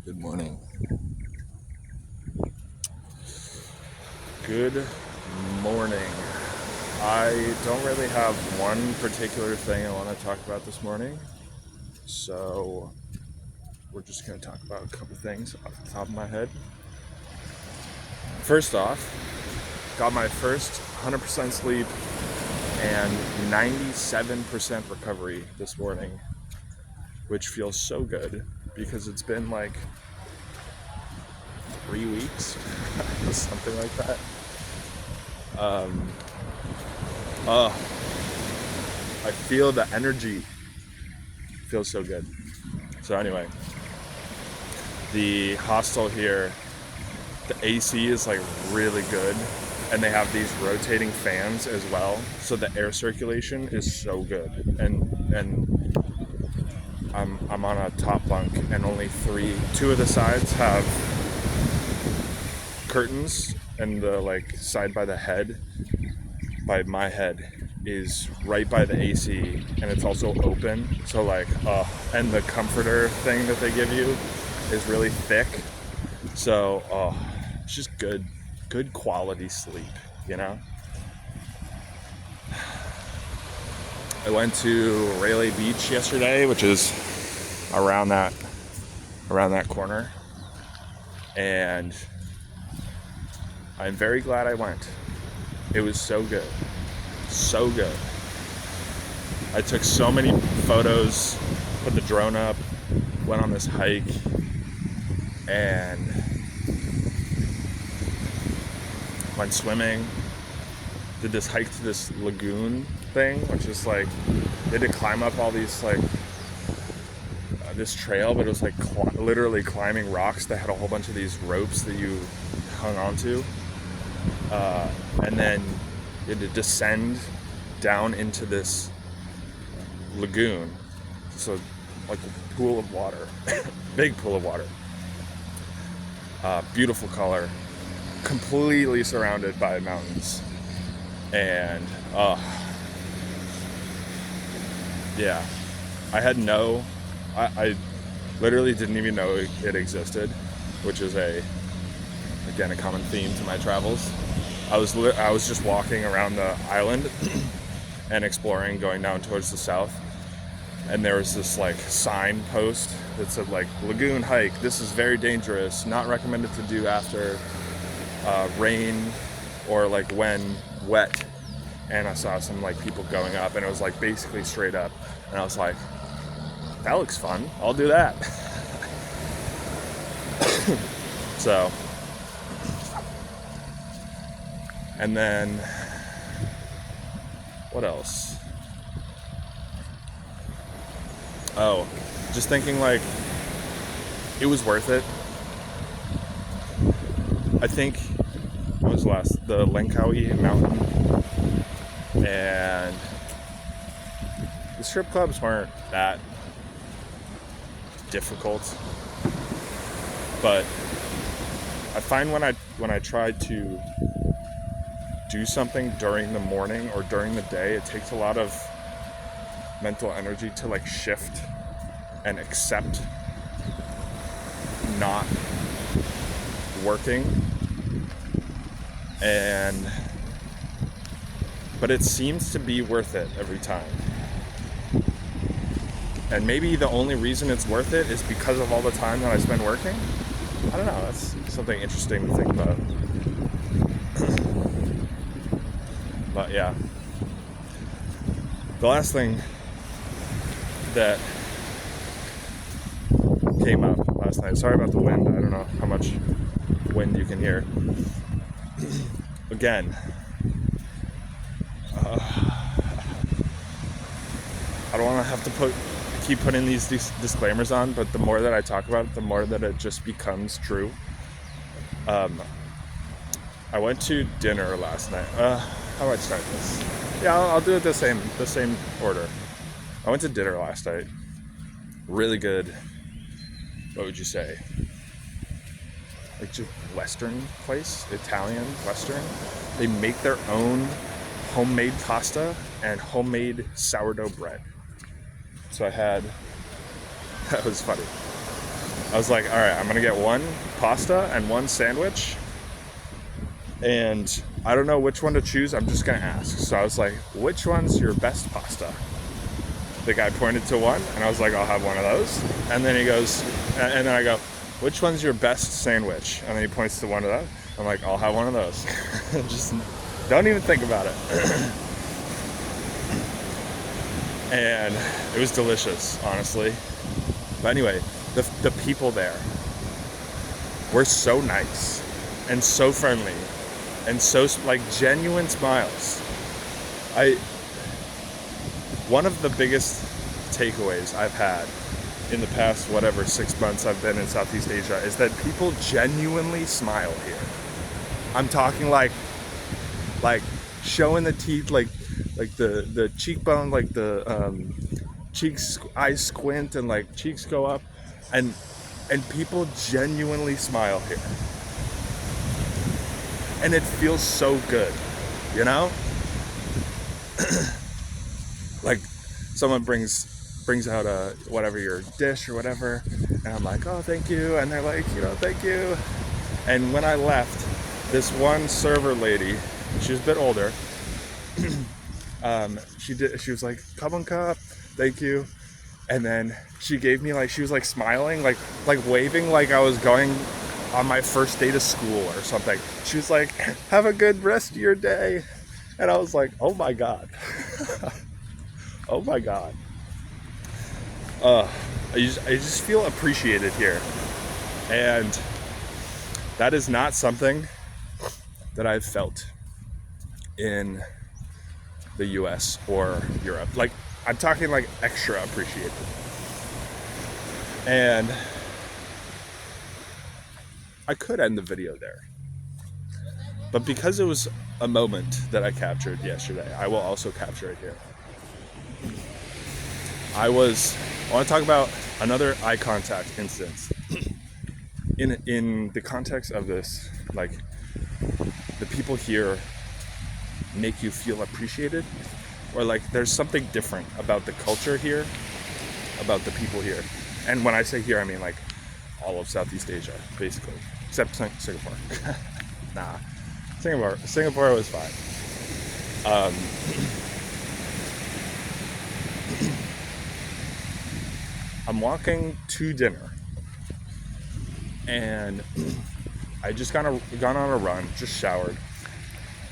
Good morning. Good morning. I don't really have one particular thing I want to talk about this morning, so we're just going to talk about a couple things off the top of my head. First off, got my first 100% sleep and 97% recovery this morning, which feels so good because it's been like 3 weeks, something like that. I feel the energy. Feels so good. So anyway, the hostel here, the AC is like really good, and they have these rotating fans as well, so the air circulation is so good. And I'm on a top bunk, and only two of the sides have curtains, and the like side by the head, by my head, is right by the AC, and it's also open. So like, and the comforter thing that they give you is really thick. So, it's just good quality sleep, you know? I went to Railay Beach yesterday, which is around that corner, and I'm very glad I went. It was so good. So good. I took so many photos, put the drone up, went on this hike, and went swimming. Did this hike to this lagoon thing, which is like, you had to climb up all these like, this trail, but it was like literally climbing rocks that had a whole bunch of these ropes that you hung onto. And then you had to descend down into this lagoon. So like a pool of water, big pool of water. Beautiful color, completely surrounded by mountains. And yeah, I literally didn't even know it existed, which is again a common theme to my travels. I was just walking around the island and exploring, going down towards the south, and there was this like sign post that said like, lagoon hike, this is very dangerous, not recommended to do after rain or like when wet. And I saw some like people going up, and it was like basically straight up, and I was like, that looks fun, I'll do that. So, and then what else? Oh, just thinking like, it was worth it. I think, what was the Langkawi mountain, and the strip clubs weren't that difficult, but I find when I try to do something during the morning or during the day, it takes a lot of mental energy to like shift and accept not working, but it seems to be worth it every time. And maybe the only reason it's worth it is because of all the time that I spend working. I don't know, that's something interesting to think about. But yeah, the last thing that came up last night, sorry about the wind, I don't know how much wind you can hear. Again, I don't want to have to keep putting these disclaimers on, but the more that I talk about it, the more that it just becomes true. I went to dinner last night. How do I start this? Yeah, I'll do it the same order. I went to dinner last night. Really good. What would you say? Like just Western place, Italian Western. They make their own homemade pasta and homemade sourdough bread. So I had, that was funny. I was like, all right, I'm gonna get one pasta and one sandwich, and I don't know which one to choose. I'm just gonna ask. So I was like, which one's your best pasta? The guy pointed to one, and I was like, I'll have one of those. And then he goes, and then I go, which one's your best sandwich? And then he points to one of those. I'm like, I'll have one of those. Just don't even think about it. And it was delicious, honestly. But anyway, the people there were so nice and so friendly and so like genuine smiles. One of the biggest takeaways I've had in the past, 6 months I've been in Southeast Asia, is that people genuinely smile here. I'm talking like showing the teeth, like the cheekbone, like the cheeks, eyes squint and like cheeks go up, and people genuinely smile here. And it feels so good, you know? Like someone brings out a whatever, your dish or whatever, and I'm like, oh, thank you, and they're like, thank you. And when I left, this one server lady, she was a bit older, she was like, cup on cup, thank you. And then she gave me, like, she was like smiling, like waving, like I was going on my first day to school or something. She was like, have a good rest of your day. And I was like, oh my God. Oh my God. I just feel appreciated here. And that is not something that I've felt in the US or Europe. Like, I'm talking like extra appreciated. And I could end the video there, but because it was a moment that I captured yesterday, I will also capture it here. I want to talk about another eye contact instance in the context of this. Like, the people here make you feel appreciated, or like there's something different about the culture here, about the people here. And when I say here, I mean like all of Southeast Asia, basically, except Singapore. Nah, Singapore was fine. I'm walking to dinner, and I just gone on a run, just showered.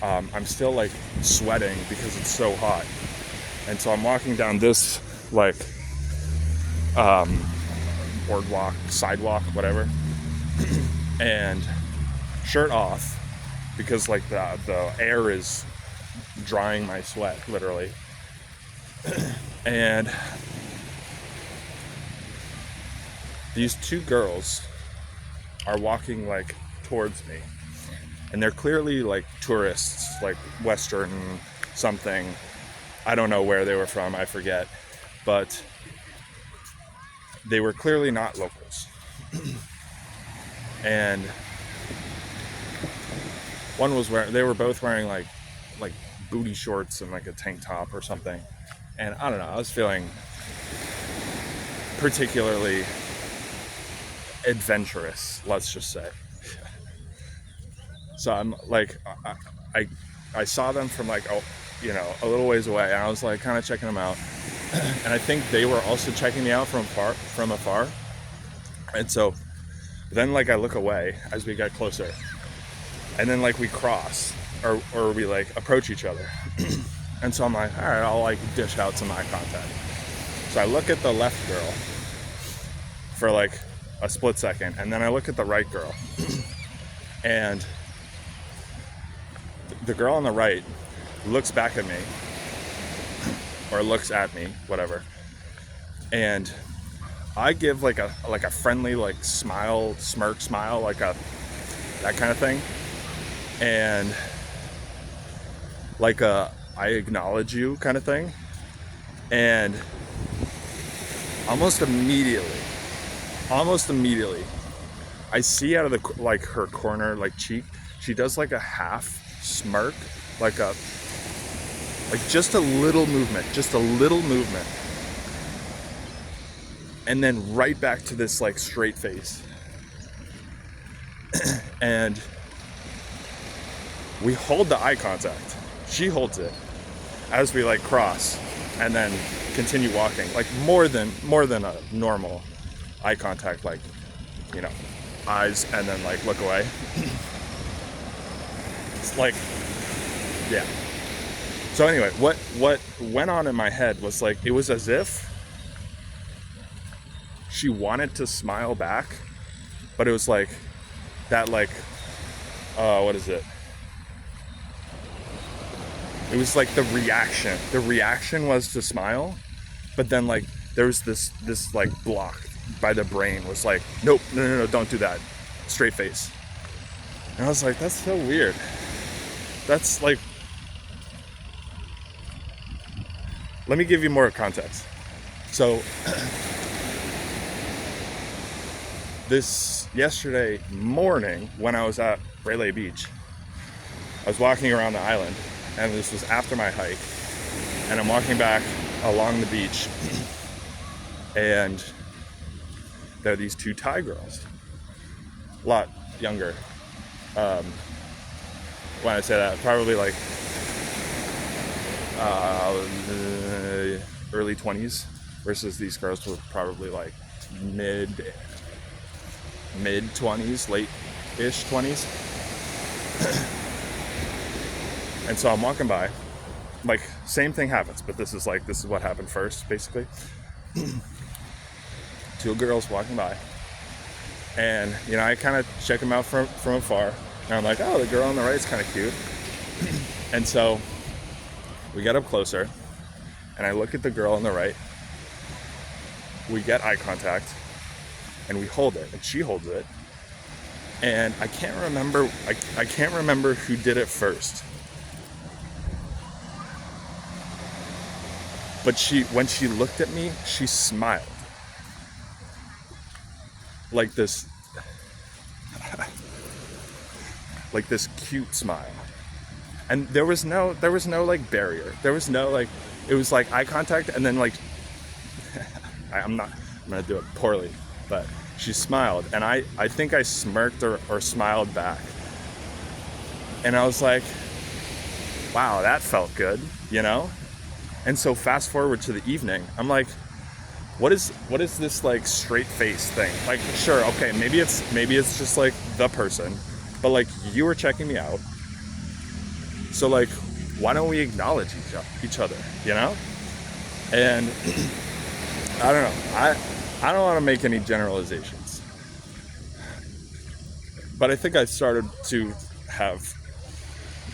I'm still like sweating because it's so hot, and so I'm walking down this like boardwalk, sidewalk, whatever, and shirt off because like the air is drying my sweat, literally. And these two girls are walking like towards me, and they're clearly like tourists, like Western something. I don't know where they were from, I forget, but they were clearly not locals. And they were both wearing like booty shorts and like a tank top or something. And I don't know, I was feeling particularly adventurous, let's just say. So I'm like, I saw them from like, a little ways away, and I was like kind of checking them out. And I think they were also checking me out from afar. And so then like I look away as we get closer, and then like we cross or we like approach each other. And so I'm like, all right, I'll like dish out some eye contact. So I look at the left girl for like a split second, and then I look at the right girl, and the girl on the right looks back at me, or looks at me, whatever, and I give like a friendly like smirk smile, like that kind of thing, and like I acknowledge you kind of thing. And almost immediately I see out of the like her corner like cheek, she does like a half smirk, like just a little movement, and then right back to this like straight face. And we hold the eye contact. She holds it as we like cross and then continue walking, like more than a normal eye contact, like, you know, eyes and then like look away. It's like, yeah. So anyway, what went on in my head was like, it was as if she wanted to smile back, but it was like that, like, what is it? It was like the reaction. The reaction was to smile, but then like there was this like block by the brain was like, nope, no, don't do that. Straight face. And I was like, that's so weird. That's like, let me give you more context. So this yesterday morning when I was at Railay Beach, I was walking around the island, and this was after my hike, and I'm walking back along the beach, and there are these two Thai girls, a lot younger. When I say that, probably like early 20s, versus these girls were probably like mid 20s, late-ish 20s. And so I'm walking by, like, same thing happens, but this is what happened first, basically. Two girls walking by, and, you know, I kind of check them out from afar, and I'm like, oh, the girl on the right is kind of cute. And so we get up closer, and I look at the girl on the right. We get eye contact, and we hold it, and she holds it. And I can't remember who did it first. But when she looked at me, she smiled. Like this cute smile. And there was no like barrier. There was no like, it was like eye contact, and then like I'm gonna do it poorly, but she smiled, and I think I smirked or smiled back. And I was like, wow, that felt good, you know? And so fast forward to the evening, I'm like, what is this like straight face thing? Like, sure, okay, maybe it's just like the person, but like, you were checking me out. So like, why don't we acknowledge each other, you know? And I don't know. I don't want to make any generalizations, but I think I started to have,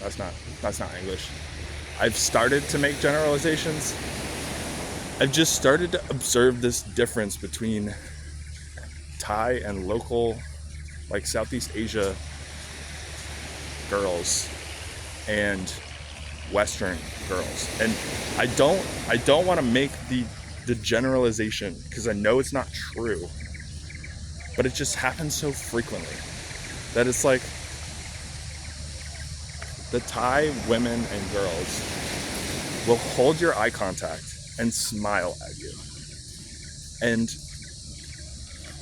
that's not English. I've started to make generalizations. I've just started to observe this difference between Thai and local, like Southeast Asia girls and Western girls. And I don't want to make the generalization, because I know it's not true, but it just happens so frequently that it's like the Thai women and girls will hold your eye contact and smile at you, and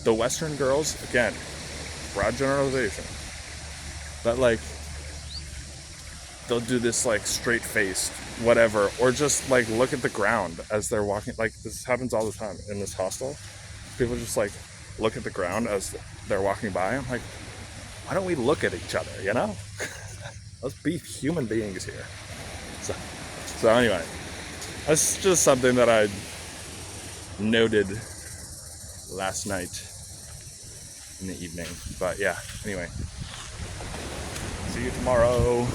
the Western girls, again, broad generalization, but like they'll do this like straight faced whatever, or just like look at the ground as they're walking. Like, this happens all the time in this hostel. People just like look at the ground as they're walking by. I'm like, why don't we look at each other, you know? Let's be human beings here. So anyway, that's just something that I noted last night in the evening. But yeah, anyway, see you tomorrow.